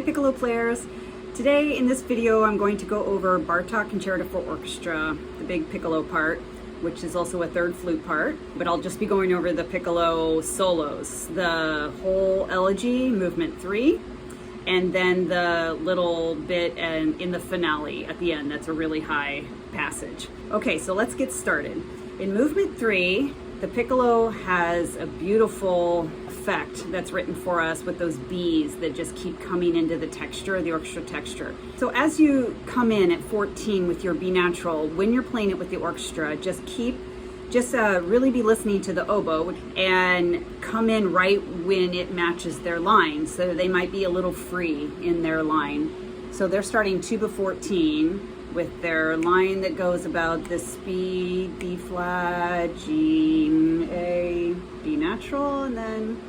piccolo players. Today in this video I'm going to go over Bartok Concerto for Orchestra, the big piccolo part, which is also a third flute part, but I'll just be going over the piccolo solos, the whole Elegy, movement 3, and then the little bit in the finale at the end. That's a really high passage. Okay, so let's get started. In movement 3, the piccolo has a beautiful effect that's written for us with those B's that just keep coming into the texture, the orchestra texture. So as you come in at 14 with your B natural, when you're playing it with the orchestra, just really be listening to the oboe and come in right when it matches their line. So they might be a little free in their line. So they're starting tuba 14 with their line that goes about this B, D flat, G, A, B natural, and then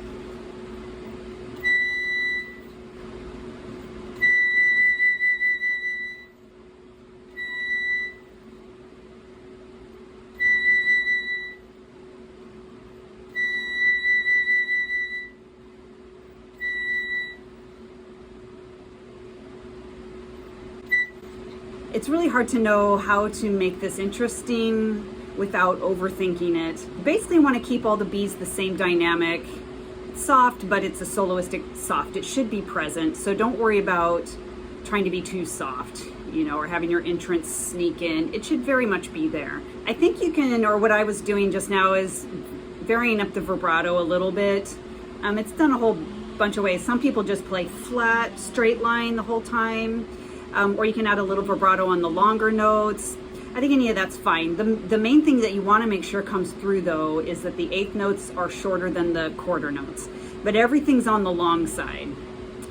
it's really hard to know how to make this interesting without overthinking it. Basically want to keep all the B's the same dynamic. It's soft, but it's a soloistic soft. It should be present, so don't worry about trying to be too soft, or having your entrance sneak in. It should very much be there. I think you can, or what I was doing just now is varying up the vibrato a little bit. It's done a whole bunch of ways. Some people just play flat, straight line the whole time. Or you can add a little vibrato on the longer notes. I think any of that's fine. The main thing that you want to make sure comes through though is that the eighth notes are shorter than the quarter notes. But everything's on the long side.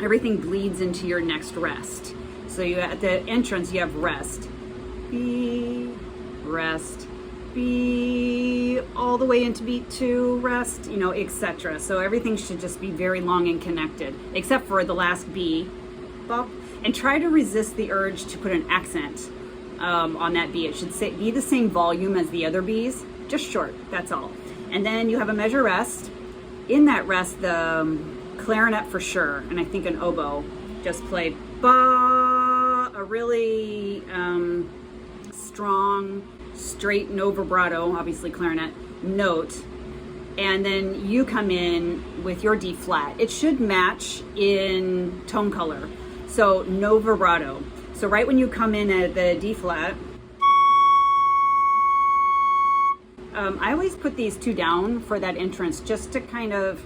Everything bleeds into your next rest. So at the entrance you have rest. B, rest, B, all the way into beat 2, rest, etc. So everything should just be very long and connected, except for the last B, bop. And try to resist the urge to put an accent on that B. It should be the same volume as the other B's, just short, that's all. And then you have a measure rest. In that rest, the clarinet for sure, and I think an oboe, just play ba, a really strong, straight, no vibrato, obviously clarinet, note. And then you come in with your D flat. It should match in tone color. So no vibrato. So right when you come in at the D flat, I always put these two down for that entrance just to kind of,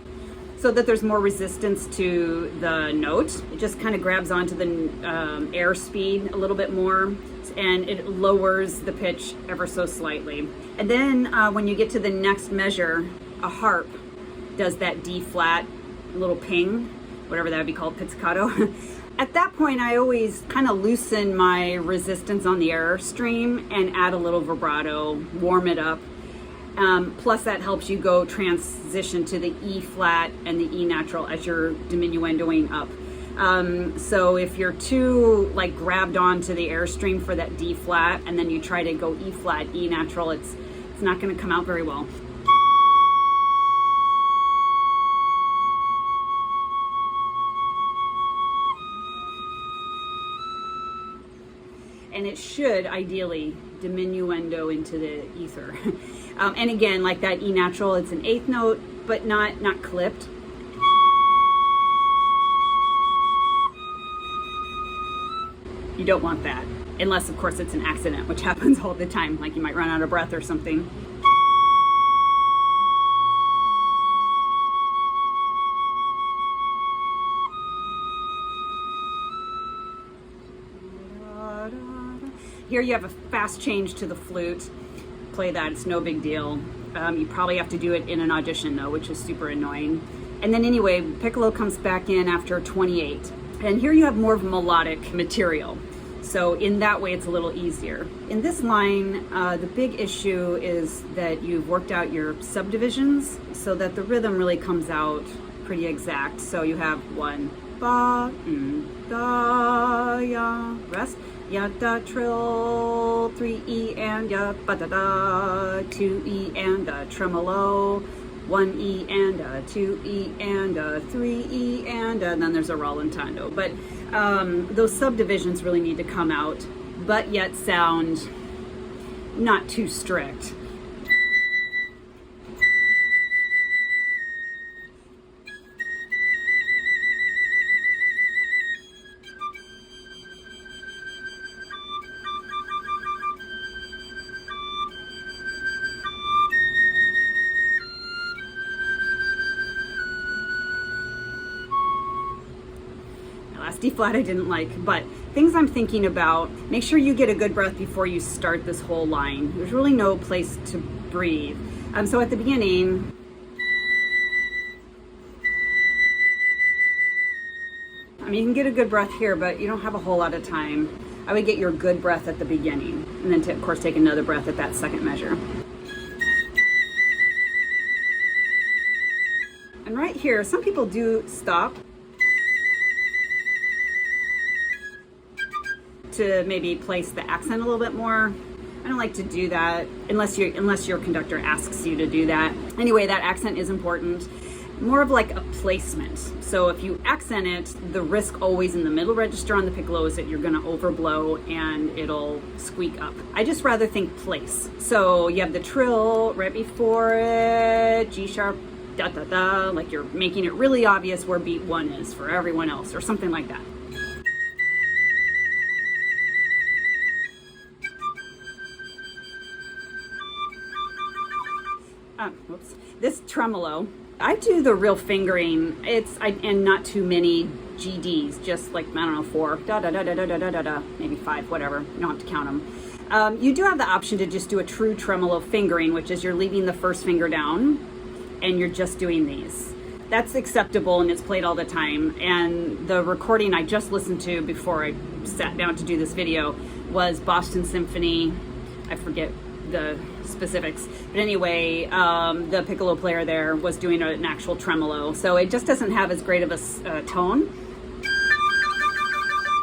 so that there's more resistance to the note. It just kind of grabs onto the air speed a little bit more, and it lowers the pitch ever so slightly. And then when you get to the next measure, a harp does that D flat little ping, whatever that would be called, pizzicato. At that point, I always kind of loosen my resistance on the air stream and add a little vibrato, warm it up. Plus that helps you go transition to the E flat and the E natural as you're diminuendoing up. So if you're too grabbed onto the airstream for that D flat and then you try to go E flat, E natural, it's not going to come out very well. And it should ideally diminuendo into the ether. And again, like that E natural, it's an eighth note, but not clipped. You don't want that, unless of course it's an accident, which happens all the time, like you might run out of breath or something. Here you have a fast change to the flute. Play that, it's no big deal. You probably have to do it in an audition though, which is super annoying. And then anyway, piccolo comes back in after 28. And here you have more of melodic material. So in that way, it's a little easier. In this line, the big issue is that you've worked out your subdivisions so that the rhythm really comes out pretty exact. So you have 1, ba, da, ya, rest. Ya da trill, 3 E and ya ba da da, 2 E and a tremolo, 1 E and a, 2 E and a, 3 E and a, and then there's a rallentando. But those subdivisions really need to come out, but yet sound not too strict. Last D flat I didn't like, but things I'm thinking about, make sure you get a good breath before you start this whole line. There's really no place to breathe. So at the beginning, I mean, you can get a good breath here, but you don't have a whole lot of time. I would get your good breath at the beginning, and then of course take another breath at that second measure. And right here, some people do stop to maybe place the accent a little bit more. I don't like to do that unless your conductor asks you to do that. Anyway, that accent is important. More of like a placement. So if you accent it, the risk always in the middle register on the piccolo is that you're gonna overblow and it'll squeak up. I just rather think place. So you have the trill right before it, G sharp, da da da, like you're making it really obvious where beat 1 is for everyone else or something like that. Whoops. This tremolo, I do the real fingering. And not too many GDs, just like, I don't know, 4, da da da da da da da da, maybe 5, whatever. You don't have to count them. You do have the option to just do a true tremolo fingering, which is you're leaving the first finger down and you're just doing these. That's acceptable and it's played all the time. And the recording I just listened to before I sat down to do this video was Boston Symphony. I forget the specifics, but anyway, the piccolo player there was doing an actual tremolo, so it just doesn't have as great of a tone.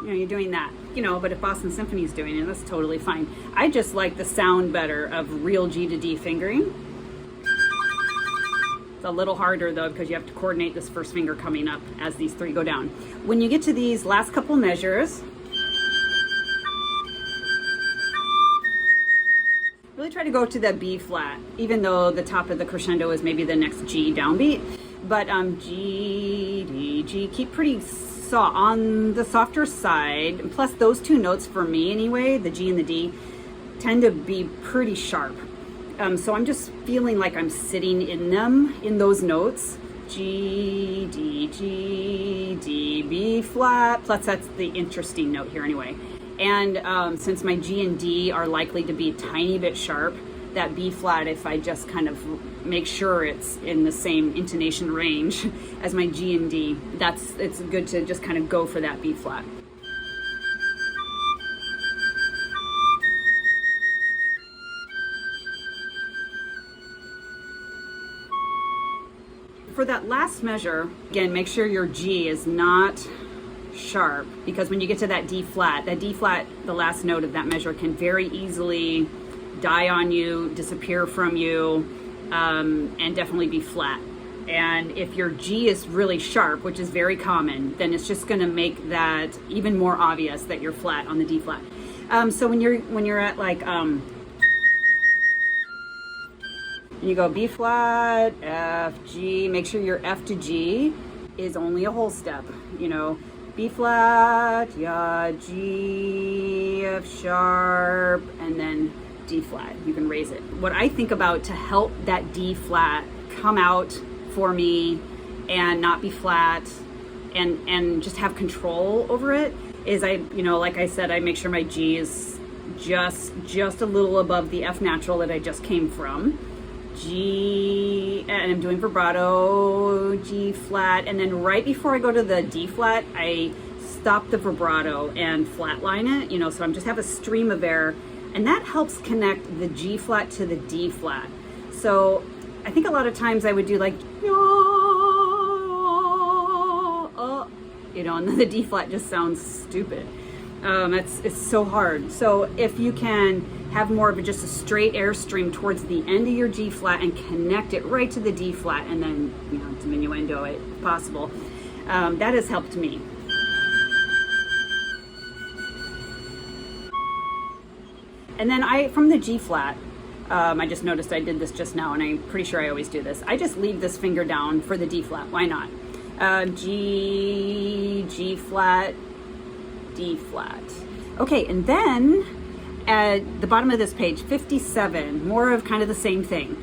You know, you're doing that, you know, but if Boston Symphony's doing it, that's totally fine. I just like the sound better of real G to D fingering. It's a little harder though, because you have to coordinate this first finger coming up as these 3 go down. When you get to these last couple measures, really try to go to the B flat, even though the top of the crescendo is maybe the next G downbeat. But G, D, G, keep pretty on the softer side. And plus those 2 notes for me anyway, the G and the D, tend to be pretty sharp. So I'm just feeling like I'm sitting in them, in those notes. G, D, G, D, B flat. Plus that's the interesting note here anyway. And since my G and D are likely to be a tiny bit sharp, that B flat, if I just kind of make sure it's in the same intonation range as my G and D, it's good to just kind of go for that B flat. For that last measure, again, make sure your G is not sharp, because when you get to that D flat, the last note of that measure, can very easily die on you, disappear from you, and definitely be flat. And if your G is really sharp, which is very common, then it's just going to make that even more obvious that you're flat on the D flat. So when you're at like you go B flat, F, G, make sure your F to G is only a whole step, you know. B flat, yeah, G, F sharp, and then D flat. You can raise it. What I think about to help that D flat come out for me and not be flat and just have control over it is like I said, I make sure my G is just a little above the F natural that I just came from. G, and I'm doing vibrato, G flat, and then right before I go to the D flat, I stop the vibrato and flatline it, so I'm just have a stream of air, and that helps connect the G flat to the D flat. So I think a lot of times I would do like, and then the D flat just sounds stupid. It's so hard. So if you can have more of just a straight airstream towards the end of your G flat and connect it right to the D flat, and then diminuendo it if possible, that has helped me. And then from the G flat, I just noticed I did this just now, and I'm pretty sure I always do this. I just leave this finger down for the D flat. Why not? G flat, D flat. Okay, and then at the bottom of this page, 57, more of kind of the same thing.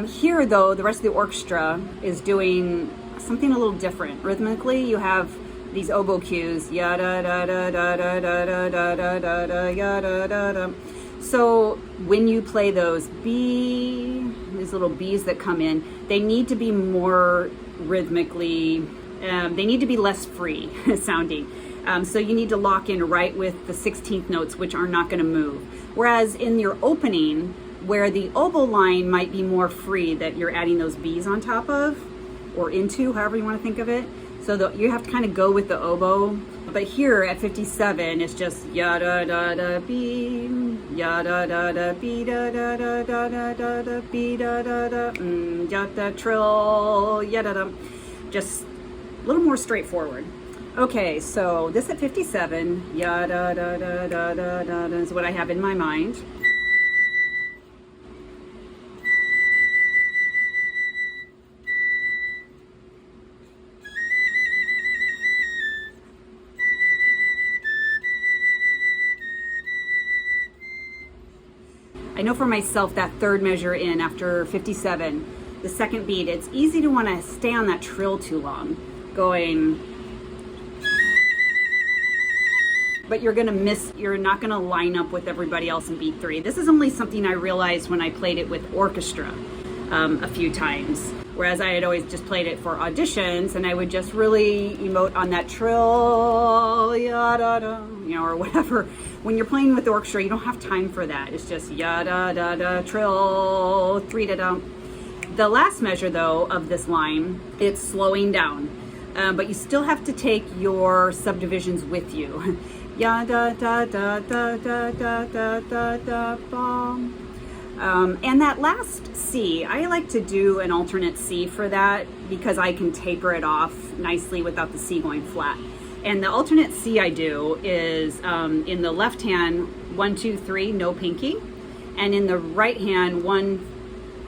Here, though, the rest of the orchestra is doing something a little different. Rhythmically, you have these oboe cues, ya da da da da da da da da da da da ya da da da. So when you play those these little B's that come in, they need to be more rhythmically, they need to be less free sounding. So you need to lock in right with the 16th notes, which are not going to move. Whereas in your opening, where the oboe line might be more free, that you're adding those B's on top of, or into, however you want to think of it. So you have to kind of go with the oboe. But here at 57, it's just ya da da da B, ya da da da B da da da da da da da B da da da ya da trill ya da da. Just a little more straightforward. Okay, so this at 57, ya da da da da da da is what I have in my mind. I know for myself that third measure in after 57, the second beat, it's easy to want to stay on that trill too long, going, but you're not gonna line up with everybody else in beat 3. This is only something I realized when I played it with orchestra a few times, whereas I had always just played it for auditions, and I would just really emote on that trill, ya da da, or whatever. When you're playing with the orchestra, you don't have time for that. It's just ya da da da trill, 3 da da. The last measure, though, of this line, it's slowing down, but you still have to take your subdivisions with you. Ya da da da da da da da da da bom. And that last C, I like to do an alternate C for that because I can taper it off nicely without the C going flat. And the alternate C I do is in the left hand, 1, 2, 3, no pinky. And in the right hand, 1,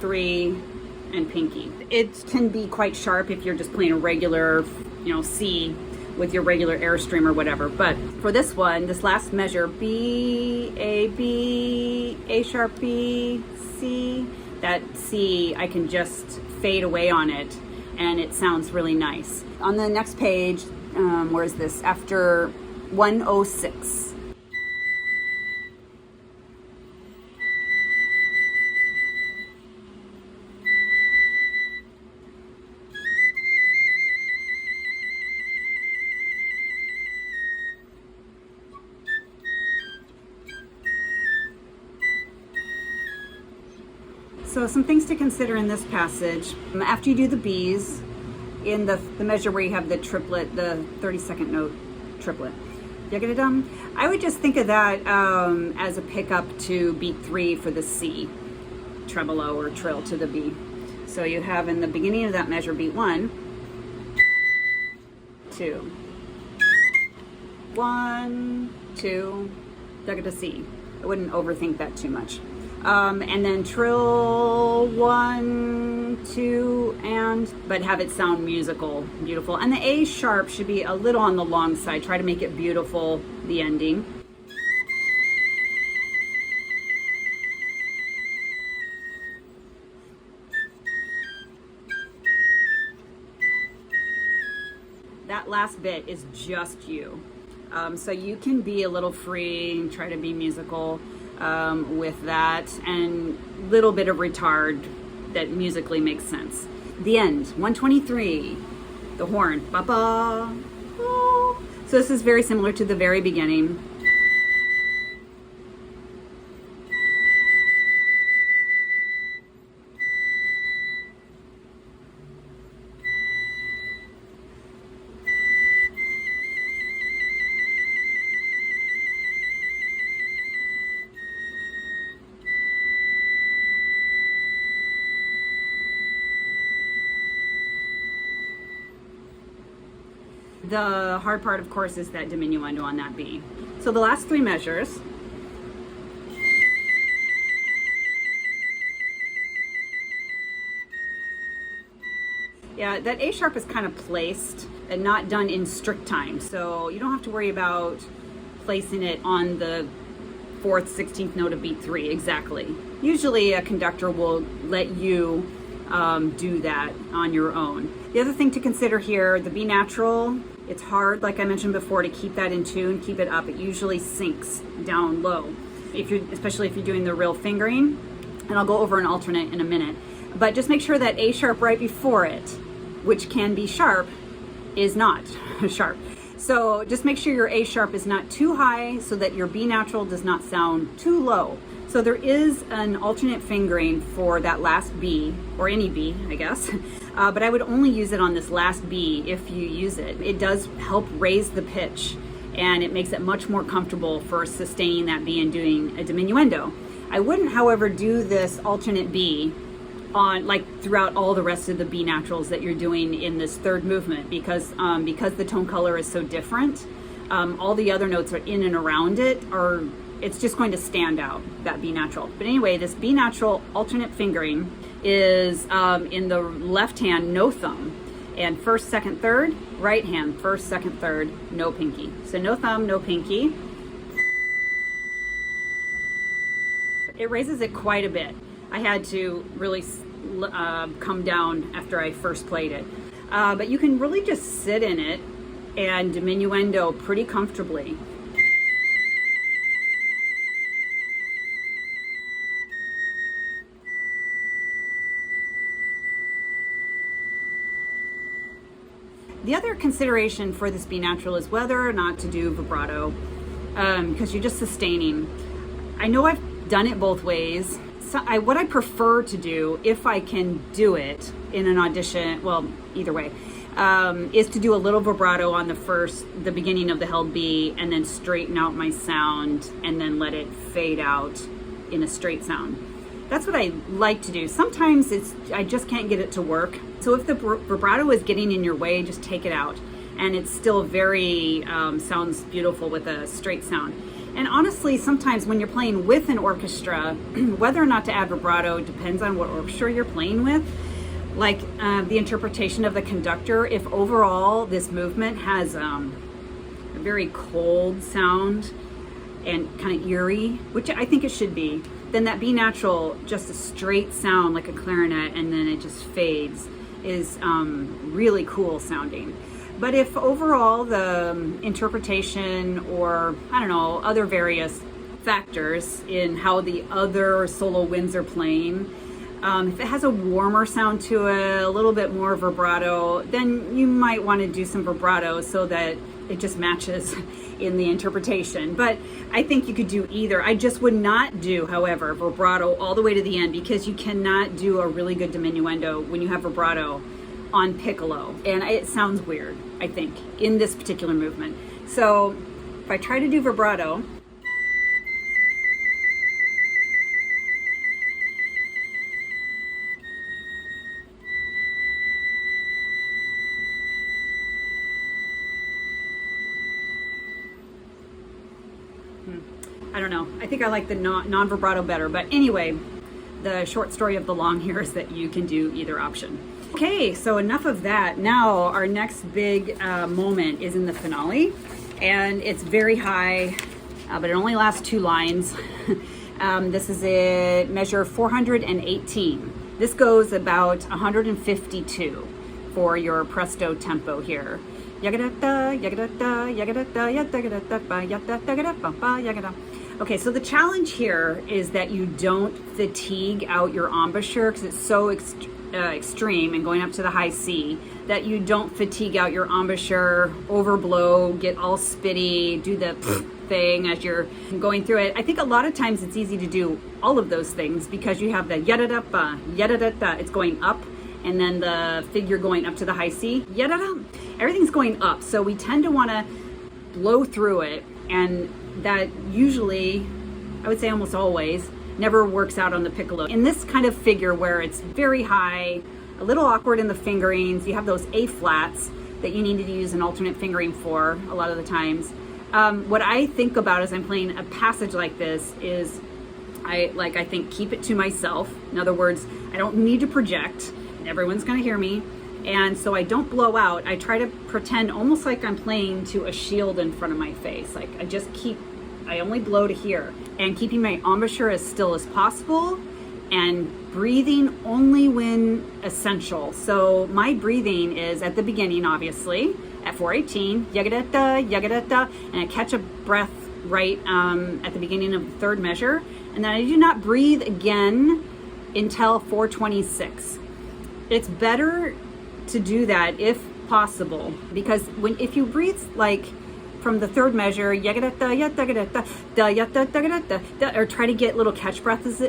3, and pinky. It can be quite sharp if you're just playing a regular, C with your regular airstream or whatever. But for this one, this last measure, B, A sharp B, C, that C, I can just fade away on it and it sounds really nice. On the next page, where is this? After 106. So some things to consider in this passage. After you do the B's, in the measure where you have the triplet, the 32nd note triplet, I would just think of that as a pickup to beat 3 for the C, tremolo or trill to the B. So you have in the beginning of that measure beat 1, 2, 1, 2, C. I wouldn't overthink that too much. And then trill 1, 2, but have it sound musical, beautiful. And the A sharp should be a little on the long side. Try to make it beautiful, the ending. That last bit is just you. So you can be a little free and try to be musical with that, and little bit of retard that musically makes sense. The end, 123, the horn, ba-ba. Oh. So this is very similar to the very beginning. The hard part, of course, is that diminuendo on that B. So the last three measures. Yeah, that A sharp is kind of placed and not done in strict time. So you don't have to worry about placing it on the 4th, 16th note of beat 3 exactly. Usually a conductor will let you do that on your own. The other thing to consider here, the B natural, it's hard, like I mentioned before, to keep that in tune, keep it up. It usually sinks down low, especially if you're doing the real fingering. And I'll go over an alternate in a minute. But just make sure that A sharp right before it, which can be sharp, is not sharp. So just make sure your A sharp is not too high so that your B natural does not sound too low. So there is an alternate fingering for that last B, or any B, I guess. But I would only use it on this last B if you use it. It does help raise the pitch, and it makes it much more comfortable for sustaining that B and doing a diminuendo. I wouldn't, however, do this alternate B on throughout all the rest of the B naturals that you're doing in this third movement, because the tone color is so different. All the other notes are in and around it, or it's just going to stand out, that B natural. But anyway, this B natural alternate fingering is in the left hand, no thumb, and first, second, third, right hand, first, second, third, no pinky. So no thumb, no pinky. It raises it quite a bit. I had to really come down after I first played it. But you can really just sit in it and diminuendo pretty comfortably. The other consideration for this B natural is whether or not to do vibrato, because you're just sustaining. I know I've done it both ways. So what I prefer to do, if I can do it in an audition, well, either way, is to do a little vibrato on the beginning of the held B, and then straighten out my sound, and then let it fade out in a straight sound. That's what I like to do. Sometimes I just can't get it to work. So if the vibrato is getting in your way, just take it out. And it's still very, sounds beautiful with a straight sound. And honestly, sometimes when you're playing with an orchestra, whether or not to add vibrato depends on what orchestra you're playing with. Like the interpretation of the conductor, if overall this movement has a very cold sound and kind of eerie, which I think it should be, then that B natural, just a straight sound like a clarinet and then it just fades, is really cool sounding. But if overall the interpretation, or I don't know, other various factors in how the other solo winds are playing, if it has a warmer sound to it, a little bit more vibrato, then you might want to do some vibrato so that it just matches in the interpretation. But I think you could do either. I just would not do, however, vibrato all the way to the end, because you cannot do a really good diminuendo when you have vibrato on piccolo, and it sounds weird, I think, in this particular movement. So if I try to do vibrato, I don't know, I think I like the non-vibrato better. But anyway, the short story of the long here is that you can do either option. Okay, so enough of that. Now our next big moment is in the finale, and it's very high, but it only lasts 2 lines. This is a measure 418. This goes about 152 for your presto tempo here. Okay, so the challenge here is that you don't fatigue out your embouchure, because it's so extreme and going up to the high C, that you don't fatigue out your embouchure, overblow, get all spitty, do the thing as you're going through it. I think a lot of times it's easy to do all of those things because you have the yada-da-ba, yada-da-da, it's going up, and then the figure going up to the high C, yada-da, everything's going up. So we tend to want to blow through it, and that usually, I would say almost always, never works out on the piccolo. In this kind of figure where it's very high, a little awkward in the fingerings, you have those A flats, that you need to use an alternate fingering for a lot of the times. What I think about as I'm playing a passage like this is I think keep it to myself. In other words, I don't need to project. Everyone's gonna hear me. And so I don't blow out. I try to pretend almost like I'm playing to a shield in front of my face. Like I only blow to here, and keeping my embouchure as still as possible and breathing only when essential. So my breathing is at the beginning, obviously, at 418, yagadata, yagadata, and I catch a breath right at the beginning of the third measure. And then I do not breathe again until 426. It's better to do that if possible, because if you breathe like from the third measure, or try to get little catch breaths,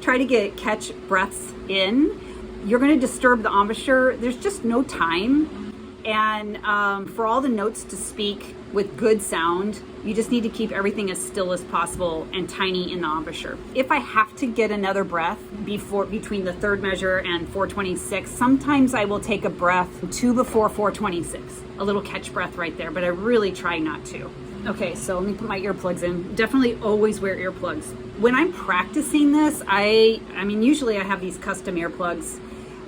try to get catch breaths in, you're going to disturb the embouchure. There's just no time. And for all the notes to speak with good sound, you just need to keep everything as still as possible and tiny in the embouchure. If I have to get another breath between the third measure and 426, sometimes I will take a breath 2 before 426, a little catch breath right there, but I really try not to. Okay, so let me put my earplugs in. Definitely always wear earplugs. When I'm practicing this, I mean, usually I have these custom earplugs.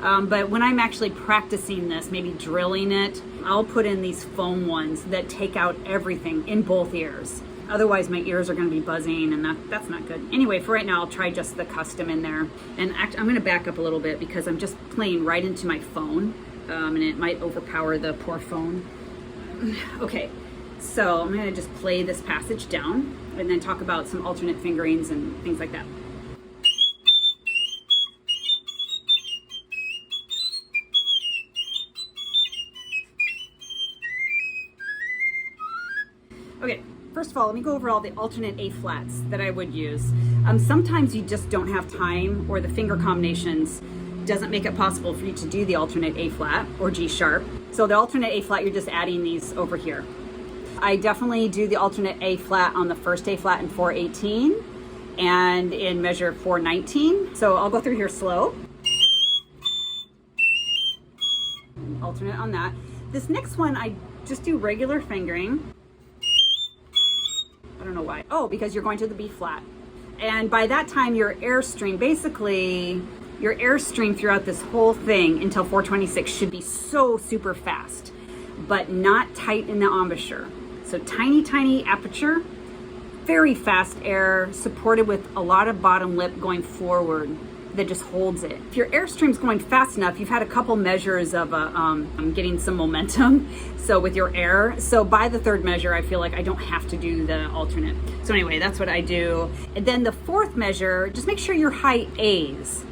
But when I'm actually practicing this, maybe drilling it, I'll put in these foam ones that take out everything in both ears. Otherwise, my ears are going to be buzzing, and that's not good. Anyway, for right now, I'll try just the custom in there. And I'm going to back up a little bit because I'm just playing right into my phone, and it might overpower the poor phone. Okay, so I'm going to just play this passage down and then talk about some alternate fingerings and things like that. Okay, first of all, let me go over all the alternate A flats that I would use. Sometimes you just don't have time, or the finger combinations doesn't make it possible for you to do the alternate A flat or G sharp. So the alternate A flat, you're just adding these over here. I definitely do the alternate A flat on the first A flat in 418 and in measure 419. So I'll go through here slow. Alternate on that. This next one, I just do regular fingering. I don't know why. Oh, because you're going to the B flat. And by that time, your airstream, basically, your airstream throughout this whole thing until 426 should be so super fast, but not tight in the embouchure. So tiny, tiny aperture, very fast air, supported with a lot of bottom lip going forward that just holds it. If your airstream's going fast enough, you've had a couple measures of getting some momentum, so with your air. So by the third measure, I feel like I don't have to do the alternate. So anyway, that's what I do. And then the fourth measure, just make sure your high A's,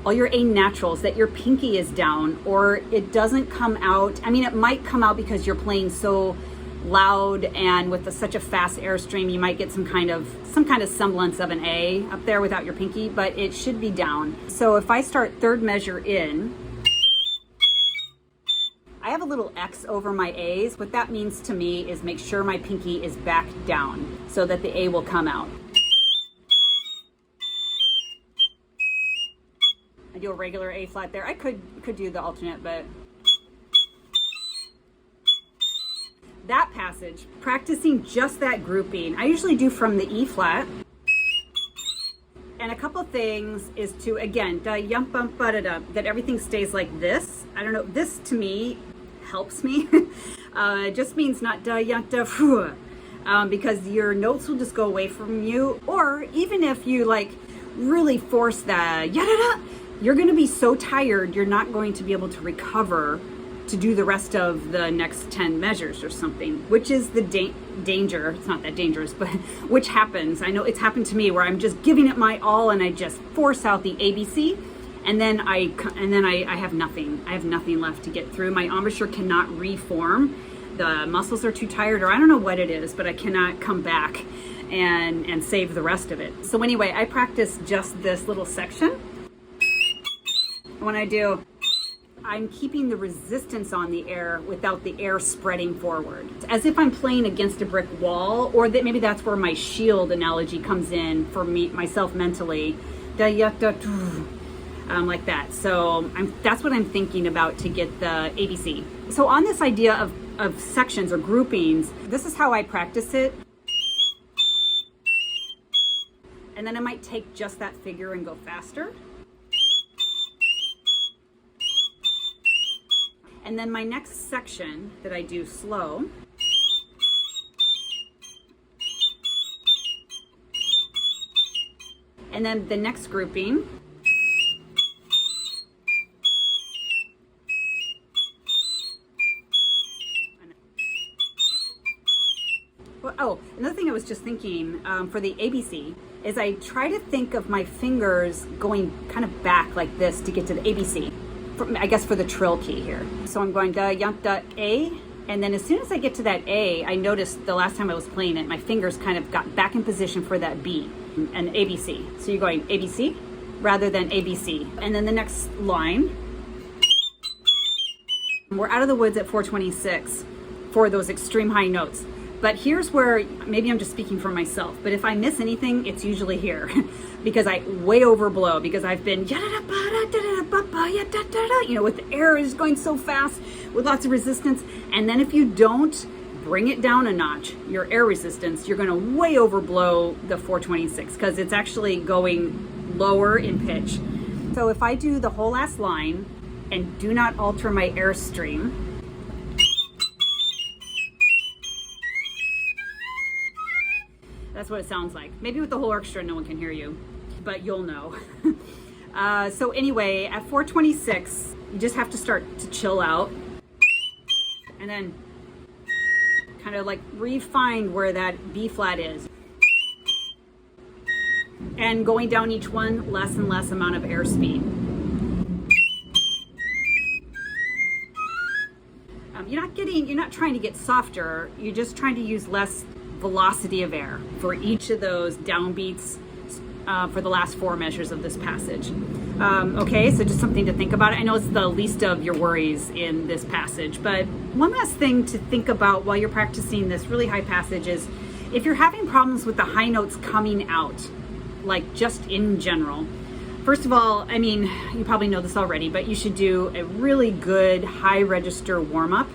all your A naturals, that your pinky is down, or it doesn't come out. I mean, it might come out because you're playing so loud and with such a fast airstream, you might get some kind of semblance of an A up there without your pinky, but it should be down. So if I start third measure in, I have a little X over my A's. What that means to me is make sure my pinky is back down so that the A will come out. I do a regular A flat there. I could do the alternate, but that passage, practicing just that grouping, I usually do from the E flat. And a couple things is to, again, da yum bum ba da da, that everything stays like this. I don't know, this to me helps me. It just means not da yum da fu, because your notes will just go away from you. Or even if you like really force the ya da da, you're going to be so tired, you're not going to be able to recover to do the rest of the next 10 measures or something, which is the danger. It's not that dangerous, but which happens. I know it's happened to me where I'm just giving it my all and I just force out the ABC, and then I have nothing. I have nothing left to get through. My embouchure cannot reform. The muscles are too tired, or I don't know what it is, but I cannot come back and save the rest of it. So anyway, I practice just this little section. When I do, I'm keeping the resistance on the air without the air spreading forward. It's as if I'm playing against a brick wall, or that maybe that's where my shield analogy comes in for me, myself mentally. like that. So that's what I'm thinking about to get the ABC. So on this idea of sections or groupings, this is how I practice it. And then I might take just that figure and go faster. And then my next section that I do slow, and then the next grouping, well, oh, another thing I was just thinking for the ABC is I try to think of my fingers going kind of back like this to get to the ABC, I guess for the trill key here. So I'm going da, yant, da, A, and then as soon as I get to that A, I noticed the last time I was playing it, my fingers kind of got back in position for that B and ABC. So you're going ABC rather than ABC. And then the next line, we're out of the woods at 426 for those extreme high notes. But here's where, maybe I'm just speaking for myself, but if I miss anything, it's usually here because I way overblow, because I've been, you know, with the air is going so fast with lots of resistance. And then if you don't bring it down a notch, your air resistance, you're going to way overblow the 426 because it's actually going lower in pitch. So if I do the whole last line and do not alter my airstream, that's what it sounds like. Maybe with the whole orchestra, no one can hear you, but you'll know. So anyway, at 426, you just have to start to chill out and then kind of like refine where that B flat is. And going down each one, less and less amount of airspeed. You're not trying to get softer, you're just trying to use less velocity of air for each of those downbeats for the last 4 measures of this passage. Okay, so just something to think about. I know it's the least of your worries in this passage, but one last thing to think about while you're practicing this really high passage is if you're having problems with the high notes coming out, like just in general, first of all, I mean, you probably know this already, but you should do a really good high register warm-up.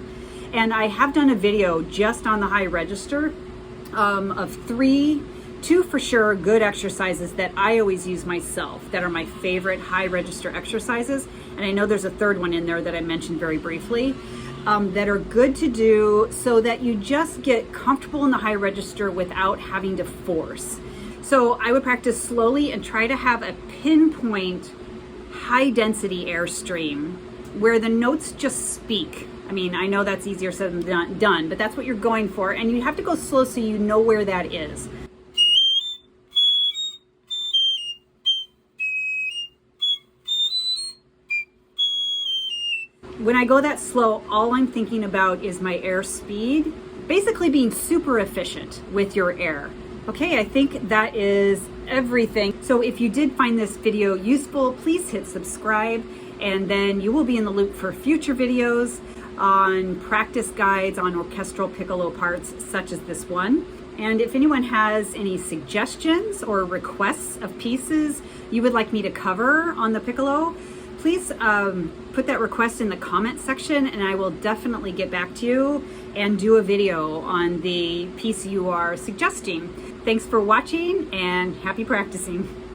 And I have done a video just on the high register of 2 for sure good exercises that I always use myself that are my favorite high register exercises. And I know there's a third one in there that I mentioned very briefly that are good to do so that you just get comfortable in the high register without having to force. So I would practice slowly and try to have a pinpoint high density airstream where the notes just speak. I mean, I know that's easier said than done, but that's what you're going for. And you have to go slow so you know where that is. When I go that slow, all I'm thinking about is my air speed, basically being super efficient with your air. Okay, I think that is everything. So if you did find this video useful, please hit subscribe, and then you will be in the loop for future videos on practice guides on orchestral piccolo parts such as this one. And if anyone has any suggestions or requests of pieces you would like me to cover on the piccolo, please put that request in the comment section and I will definitely get back to you and do a video on the piece you are suggesting. Thanks for watching and happy practicing.